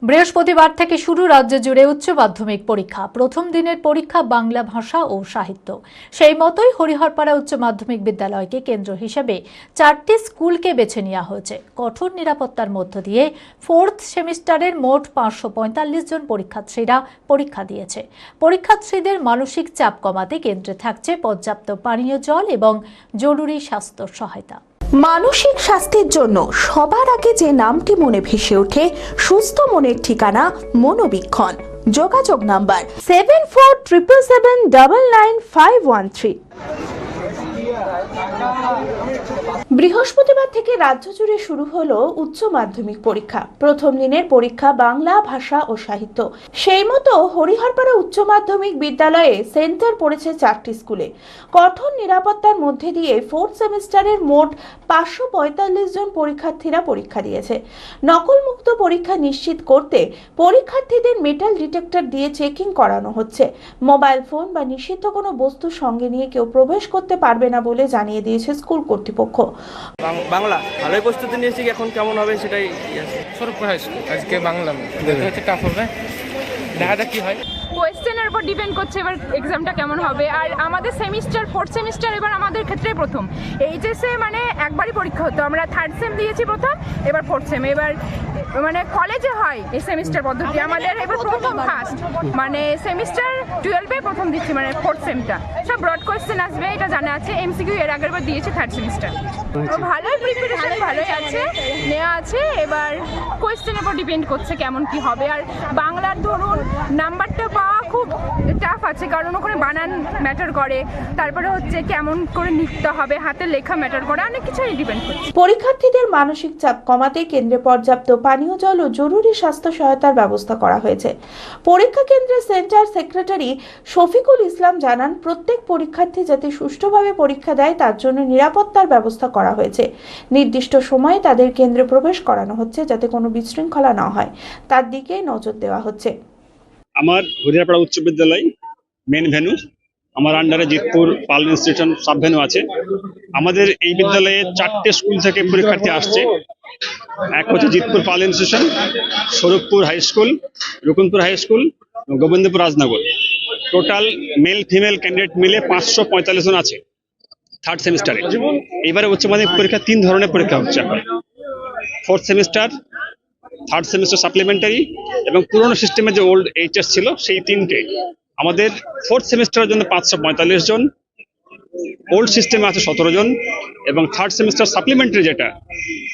বৃহস্পতিবার থেকে শুরু রাজ্য জুড়ে উচ্চ মাধ্যমিক পরীক্ষা। প্রথম দিনের পরীক্ষা বাংলা ভাষা ও সাহিত্য। সেই মতোই হরিহরপাড়া উচ্চ মাধ্যমিক বিদ্যালয়কে কেন্দ্র হিসেবে 4টি স্কুলকে বেছে নেওয়া হয়েছে। কঠোর নিরাপত্তার মধ্য দিয়ে 4th সেমিস্টারের মোট 545 জন পরীক্ষার্থীরা পরীক্ষা দিয়েছে। পরীক্ষার্থীদের মানসিক চাপ কমাতে কেন্দ্রে থাকছে পর্যাপ্ত পানীয় জল এবং জরুরি স্বাস্থ্য সহায়তা। মানসিক স্বাস্থ্যের জন্য সবার আগে যে নামটি মনে ভেসে ওঠে, সুস্থ মনের ঠিকানা মনোবীক্ষণ। যোগাযোগ নাম্বার 7477799513। বৃহস্পতিবার থেকে রাজ্য জুড়ে শুরু হলো উচ্চ মাধ্যমিক পরীক্ষা। প্রথম দিনের পরীক্ষা বাংলা ভাষা ও সাহিত্য। সেই মতো হরিহরপাড়া উচ্চ মাধ্যমিক বিদ্যালয়ে সেন্টার পড়েছে 4টি স্কুলে। কঠোর নিরাপত্তার মধ্যে দিয়ে 4th সেমিস্টারের মোট 545 জন পরীক্ষার্থীরা পরীক্ষা দিয়েছে। নকলমুক্ত পরীক্ষা নিশ্চিত করতে পরীক্ষার্থীদের মেটাল ডিটেক্টর দিয়ে চেকিং করানো হচ্ছে। মোবাইল ফোন বা নিষিদ্ধ কোনো বস্তু সঙ্গে নিয়ে কেউ প্রবেশ করতে পারবে না বলে জানিয়ে দিয়েছে স্কুল কর্তৃপক্ষ। বাংলা ভালোই প্রস্তুতি নিয়েছি, এখন কেমন হবে সেটাই। সরকারি হাই স্কুল আজকে বাংলা টাফ হবে, দেখা যাক কি হয়। কোয়েশ্চেনের উপর ডিপেন্ড করছে এবার এক্সামটা কেমন হবে। আর আমাদের সেমিস্টার 4th সেমিস্টার এবার আমাদের ক্ষেত্রে প্রথম। এইচএসে মানে একবারই পরীক্ষা হতো, আমরা 3rd সেম দিয়েছি প্রথম, এবার 4th সেম। এবার মানে কলেজে হয় এই সেমিস্টার পদ্ধতি, আমাদের এবার প্রথম ফার্স্ট মানে সেমিস্টার 12-এ প্রথম দিচ্ছি, মানে 4th সেমটা। সব ব্রড কোয়েশ্চেন আসবে এটা জানা আছে, এমসিকিউ এর আগের বার দিয়েছি 3rd সেমিস্টার। ভালোই প্রিপারেশন ভালোই আছে, নেওয়া আছে। এবার কোয়েশ্চেনের উপর ডিপেন্ড করছে কেমন কি হবে। আর বাংলার ধরুন নাম্বারটা পাওয়া খুব টাফ আছে, কারণ ওখানে বানান ম্যাটার করে, তারপরে হচ্ছে কেমন করে লিখতে হবে, হাতের লেখা ম্যাটার করে, অনেক কিছুই ডিপেন্ড করছে। পরীক্ষার্থীদের মানসিক চাপ কমাতে কেন্দ্রে পর্যাপ্ত পানীয় জল ও জরুরি স্বাস্থ্য সহায়তার ব্যবস্থা করা হয়েছে। পরীক্ষা কেন্দ্রের সেন্টার সেক্রেটারি শফিকুল ইসলাম জানান, প্রত্যেক পরীক্ষার্থী যাতে সুষ্ঠুভাবে পরীক্ষা দেয় তার জন্য নিরাপত্তার ব্যবস্থা করা হয়েছে। নির্দিষ্ট সময়ে তাদের কেন্দ্রে প্রবেশ করানো হচ্ছে যাতে কোনো বিশৃঙ্খলা না হয়, তার দিকে নজর দেওয়া হচ্ছে। আমার হরিহরপাড়া উচ্চ বিদ্যালয় মেন ভেন্যু, আমার আন্ডারে Jitpur Pal institution sub venue আছে। আমাদের এই বিদ্যালয়ে 4টে স্কুল থেকে পরীক্ষার্থী আসছে। এক হচ্ছে Jitpur Pal institution, Swaruppur high school, Rukunpur high school, Gobindapur Rajnagar. Total male female candidate মিলে 545 জন আছে 3rd সেমিস্টারে। এইবারে উচ্চ মাধ্যমিক পরীক্ষা 3 ধরনের পরীক্ষা হচ্ছে এখন। 4th semester, 3rd semester supplementary এবং পুরোনো সিস্টেমে যে ওল্ড এইচএস ছিল সেই 3টে। আমাদের 4th সেমিস্টারের জন্য 545 জন, ওল্ড সিস্টেমে আছে 17 জন এবং 3rd সেমিস্টার সাপ্লিমেন্টারি যেটা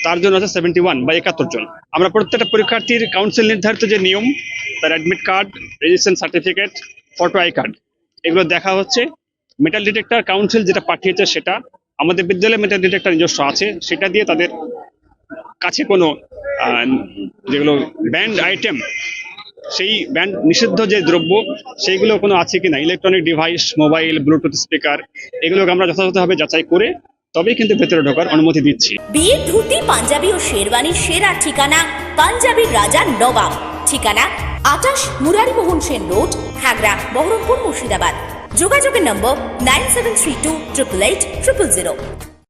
তার জন্য আছে 71 বা 71 জন। আমরা প্রত্যেকটা পরীক্ষার্থীর কাউন্সিল নির্ধারিত যে নিয়ম, তার admit card, registration certificate, photo I card, এগুলো দেখা হচ্ছে। মেটাল ডিটেক্টর কাউন্সিল যেটা পাঠিয়েছে সেটা, আমাদের বিদ্যালয়ে মেটাল ডিটেক্টর নিজস্ব আছে, সেটা দিয়ে তাদের কাছে কোনো যেগুলো ব্যান্ড আইটেম, সেই ব্যান্ড নিষিদ্ধ যে দ্রব্য সেইগুলো কোনো আছে কিনা, electronic device, mobile, Bluetooth speaker, এগুলোকে আমরা যথাযথভাবে যাচাই করে তবেই কিন্তু ভেতরে ঢোকার অনুমতি দিচ্ছি। বিয়ের ধুতি, পাঞ্জাবি ও শেরওয়ানির সেরা ঠিকানা পাঞ্জাবির রাজা নবাব। ঠিকানা 28 মুরারি মোহন সেন রোড, খাগড়া, বহরমপুর, মুর্শিদাবাদ। যোগাযোগের নম্বর 9732 888 000।